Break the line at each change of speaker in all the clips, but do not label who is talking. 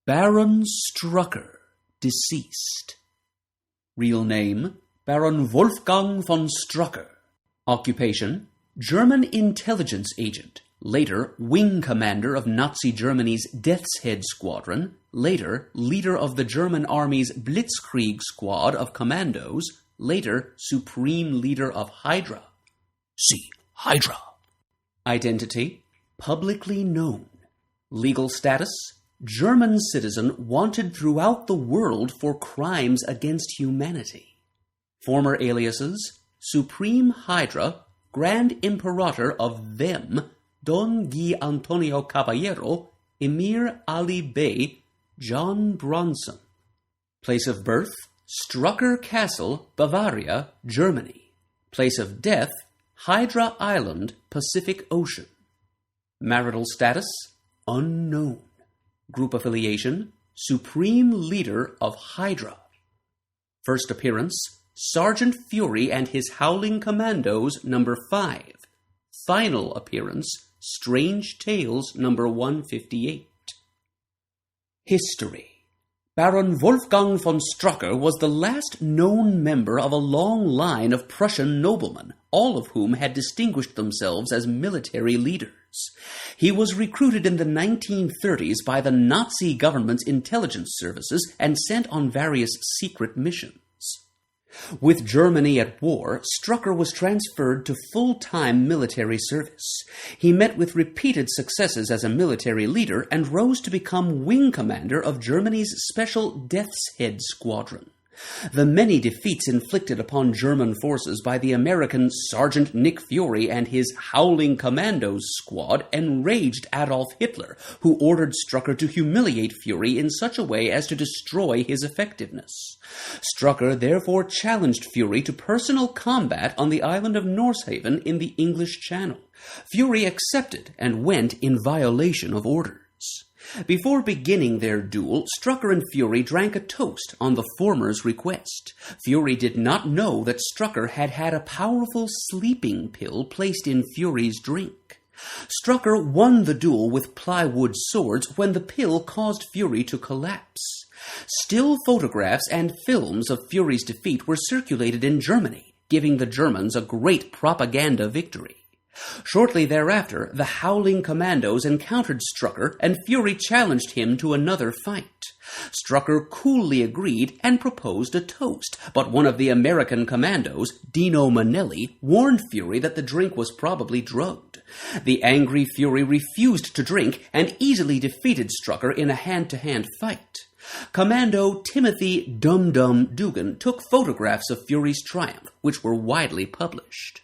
Baron Strucker, deceased. Real name, Baron Wolfgang von Strucker. Occupation, German intelligence agent, later wing commander of Nazi Germany's Death's Head Squadron, later leader of the German Army's Blitzkrieg Squad of Commandos, later supreme leader of Hydra. See Hydra. Identity, publicly known. Legal status, German citizen wanted throughout the world for crimes against humanity. Former aliases, Supreme Hydra, Grand Imperator of them, Don Guy Antonio Caballero, Emir Ali Bey, John Bronson. Place of birth, Strucker Castle, Bavaria, Germany. Place of death, Hydra Island, Pacific Ocean. Marital status, unknown. Group affiliation, Supreme Leader of Hydra. First appearance, Sergeant Fury and his Howling Commandos, number 5. Final appearance, Strange Tales, number 158. History. Baron Wolfgang von Strucker was the last known member of a long line of Prussian noblemen, all of whom had distinguished themselves as military leaders. He was recruited in the 1930s by the Nazi government's intelligence services and sent on various secret missions. With Germany at war, Strucker was transferred to full-time military service. He met with repeated successes as a military leader and rose to become wing commander of Germany's Special Death's Head Squadron. The many defeats inflicted upon German forces by the American Sergeant Nick Fury and his Howling Commandos squad enraged Adolf Hitler, who ordered Strucker to humiliate Fury in such a way as to destroy his effectiveness. Strucker therefore challenged Fury to personal combat on the island of Norsehaven in the English Channel. Fury accepted and went in violation of orders. Before beginning their duel, Strucker and Fury drank a toast on the former's request. Fury did not know that Strucker had had a powerful sleeping pill placed in Fury's drink. Strucker won the duel with plywood swords when the pill caused Fury to collapse. Still photographs and films of Fury's defeat were circulated in Germany, giving the Germans a great propaganda victory. Shortly thereafter, the Howling Commandos encountered Strucker, and Fury challenged him to another fight. Strucker coolly agreed and proposed a toast, but one of the American commandos, Dino Manelli, warned Fury that the drink was probably drugged. The angry Fury refused to drink and easily defeated Strucker in a hand-to-hand fight. Commando Timothy Dum Dum Dugan took photographs of Fury's triumph, which were widely published.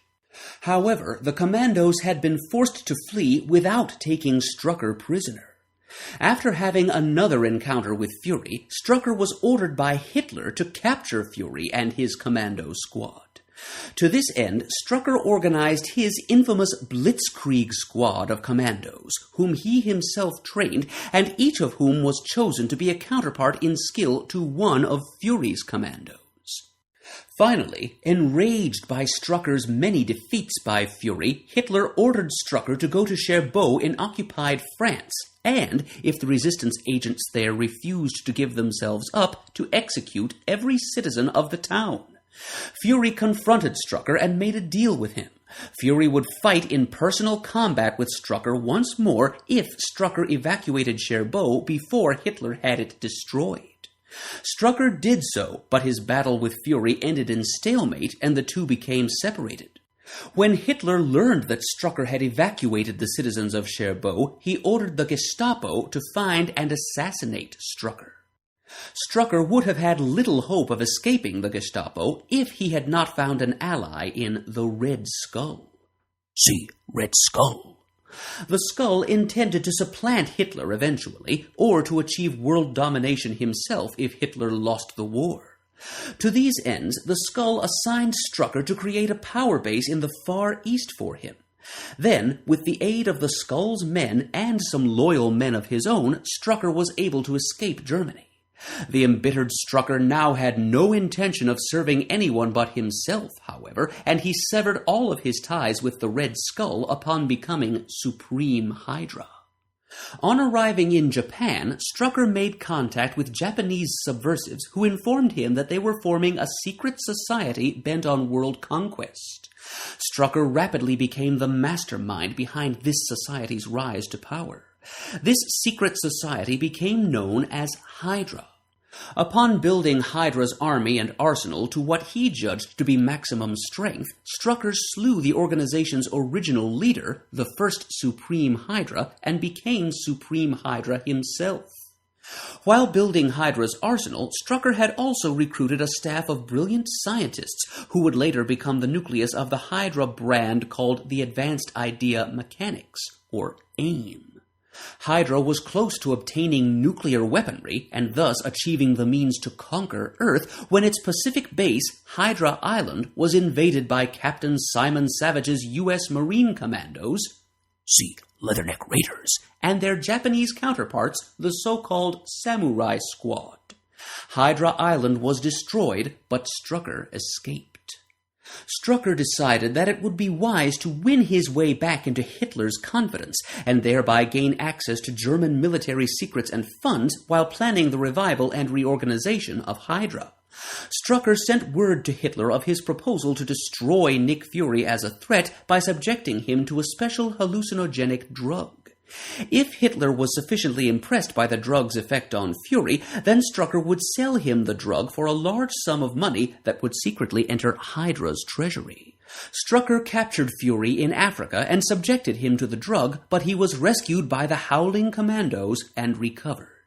However, the commandos had been forced to flee without taking Strucker prisoner. After having another encounter with Fury, Strucker was ordered by Hitler to capture Fury and his commando squad. To this end, Strucker organized his infamous Blitzkrieg squad of commandos, whom he himself trained, and each of whom was chosen to be a counterpart in skill to one of Fury's commandos. Finally, enraged by Strucker's many defeats by Fury, Hitler ordered Strucker to go to Cherbourg in occupied France, and, if the resistance agents there refused to give themselves up, to execute every citizen of the town. Fury confronted Strucker and made a deal with him. Fury would fight in personal combat with Strucker once more if Strucker evacuated Cherbourg before Hitler had it destroyed. Strucker did so, but his battle with Fury ended in stalemate and the two became separated. When Hitler learned that Strucker had evacuated the citizens of Cherbourg, he ordered the Gestapo to find and assassinate Strucker. Strucker would have had little hope of escaping the Gestapo if he had not found an ally in the Red Skull. See Red Skull. The Skull intended to supplant Hitler eventually, or to achieve world domination himself if Hitler lost the war. To these ends, the Skull assigned Strucker to create a power base in the Far East for him. Then, with the aid of the Skull's men and some loyal men of his own, Strucker was able to escape Germany. The embittered Strucker now had no intention of serving anyone but himself, however, and he severed all of his ties with the Red Skull upon becoming Supreme Hydra. On arriving in Japan, Strucker made contact with Japanese subversives who informed him that they were forming a secret society bent on world conquest. Strucker rapidly became the mastermind behind this society's rise to power. This secret society became known as Hydra. Upon building Hydra's army and arsenal to what he judged to be maximum strength, Strucker slew the organization's original leader, the first Supreme Hydra, and became Supreme Hydra himself. While building Hydra's arsenal, Strucker had also recruited a staff of brilliant scientists who would later become the nucleus of the Hydra brand called the Advanced Idea Mechanics, or AIM. Hydra was close to obtaining nuclear weaponry and thus achieving the means to conquer Earth when its Pacific base, Hydra Island, was invaded by Captain Simon Savage's U.S. Marine Commandos, see Leatherneck Raiders, and their Japanese counterparts, the so-called Samurai Squad. Hydra Island was destroyed, but Strucker escaped. Strucker decided that it would be wise to win his way back into Hitler's confidence and thereby gain access to German military secrets and funds while planning the revival and reorganization of Hydra. Strucker sent word to Hitler of his proposal to destroy Nick Fury as a threat by subjecting him to a special hallucinogenic drug. If Hitler was sufficiently impressed by the drug's effect on Fury, then Strucker would sell him the drug for a large sum of money that would secretly enter Hydra's treasury. Strucker captured Fury in Africa and subjected him to the drug, but he was rescued by the Howling Commandos and recovered.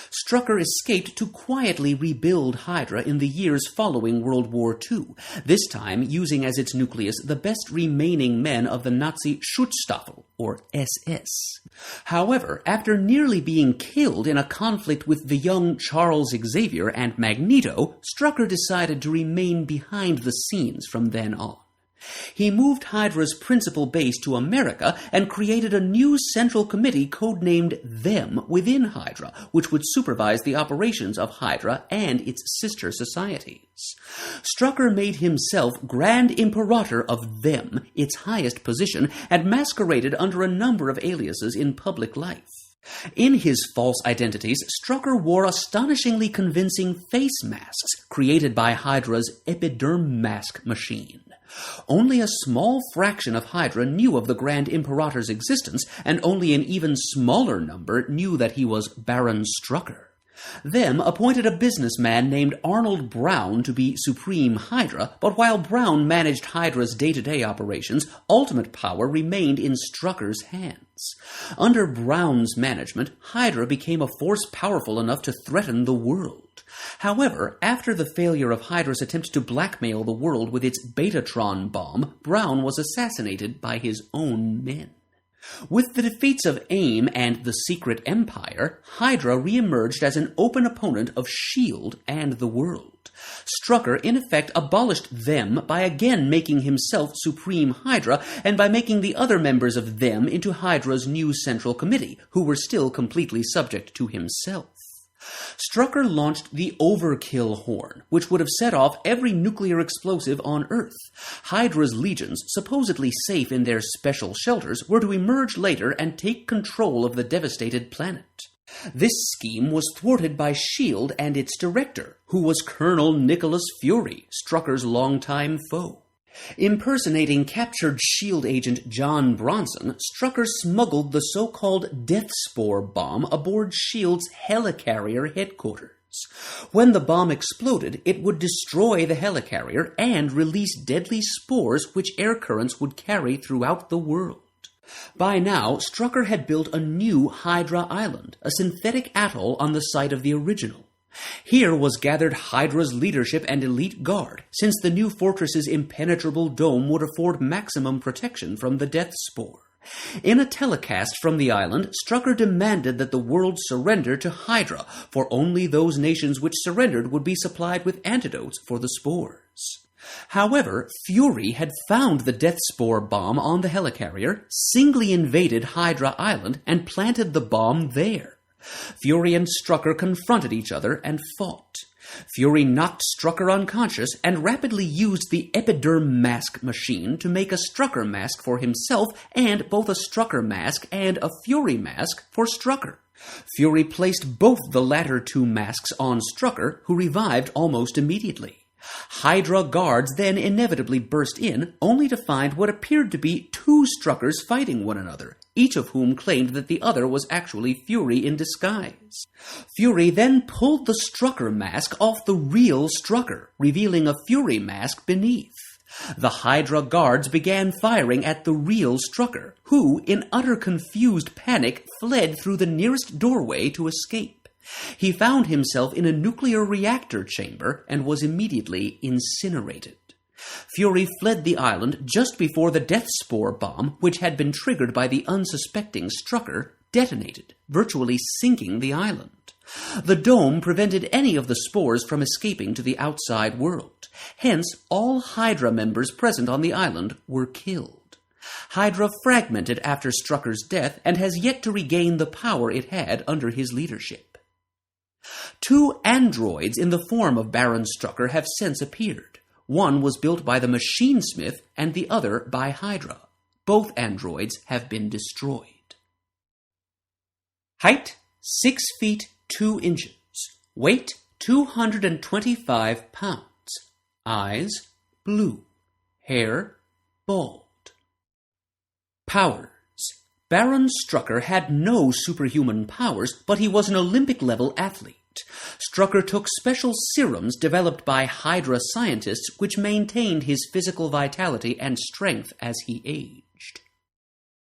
Strucker escaped to quietly rebuild Hydra in the years following World War II, this time using as its nucleus the best remaining men of the Nazi Schutzstaffel, or SS. However, after nearly being killed in a conflict with the young Charles Xavier and Magneto, Strucker decided to remain behind the scenes from then on. He moved Hydra's principal base to America and created a new central committee codenamed Them within Hydra, which would supervise the operations of Hydra and its sister societies. Strucker made himself Grand Imperator of Them, its highest position, and masqueraded under a number of aliases in public life. In his false identities, Strucker wore astonishingly convincing face masks created by Hydra's Epiderm Mask machine. Only a small fraction of Hydra knew of the Grand Imperator's existence, and only an even smaller number knew that he was Baron Strucker. Them appointed a businessman named Arnold Brown to be Supreme Hydra, but while Brown managed Hydra's day-to-day operations, ultimate power remained in Strucker's hands. Under Brown's management, Hydra became a force powerful enough to threaten the world. However, after the failure of Hydra's attempt to blackmail the world with its Betatron bomb, Brown was assassinated by his own men. With the defeats of AIM and the Secret Empire, Hydra re-emerged as an open opponent of S.H.I.E.L.D. and the world. Strucker, in effect, abolished Them by again making himself Supreme Hydra and by making the other members of Them into Hydra's new Central Committee, who were still completely subject to himself. Strucker launched the Overkill Horn, which would have set off every nuclear explosive on Earth. Hydra's legions, supposedly safe in their special shelters, were to emerge later and take control of the devastated planet. This scheme was thwarted by S.H.I.E.L.D. and its director, who was Colonel Nicholas Fury, Strucker's longtime foe. Impersonating captured S.H.I.E.L.D. agent John Bronson, Strucker smuggled the so-called Death Spore bomb aboard S.H.I.E.L.D.'s helicarrier headquarters. When the bomb exploded, it would destroy the helicarrier and release deadly spores which air currents would carry throughout the world. By now, Strucker had built a new Hydra Island, a synthetic atoll on the site of the original. Here was gathered Hydra's leadership and elite guard, since the new fortress's impenetrable dome would afford maximum protection from the death spore. In a telecast from the island, Strucker demanded that the world surrender to Hydra, for only those nations which surrendered would be supplied with antidotes for the spores. However, Fury had found the Death Spore bomb on the helicarrier, singly invaded Hydra Island, and planted the bomb there. Fury and Strucker confronted each other and fought. Fury knocked Strucker unconscious and rapidly used the Epiderm Mask machine to make a Strucker mask for himself and both a Strucker mask and a Fury mask for Strucker. Fury placed both the latter two masks on Strucker, who revived almost immediately. Hydra guards then inevitably burst in, only to find what appeared to be two Struckers fighting one another, each of whom claimed that the other was actually Fury in disguise. Fury then pulled the Strucker mask off the real Strucker, revealing a Fury mask beneath. The Hydra guards began firing at the real Strucker, who, in utter confused panic, fled through the nearest doorway to escape. He found himself in a nuclear reactor chamber and was immediately incinerated. Fury fled the island just before the Death Spore bomb, which had been triggered by the unsuspecting Strucker, detonated, virtually sinking the island. The dome prevented any of the spores from escaping to the outside world. Hence, all Hydra members present on the island were killed. Hydra fragmented after Strucker's death and has yet to regain the power it had under his leadership. Two androids in the form of Baron Strucker have since appeared. One was built by the Machinesmith and the other by Hydra. Both androids have been destroyed. Height, 6 feet 2 inches. Weight, 225 pounds. Eyes, blue. Hair, bald. Powers. Baron Strucker had no superhuman powers, but he was an Olympic-level athlete. Strucker took special serums developed by Hydra scientists which maintained his physical vitality and strength as he aged.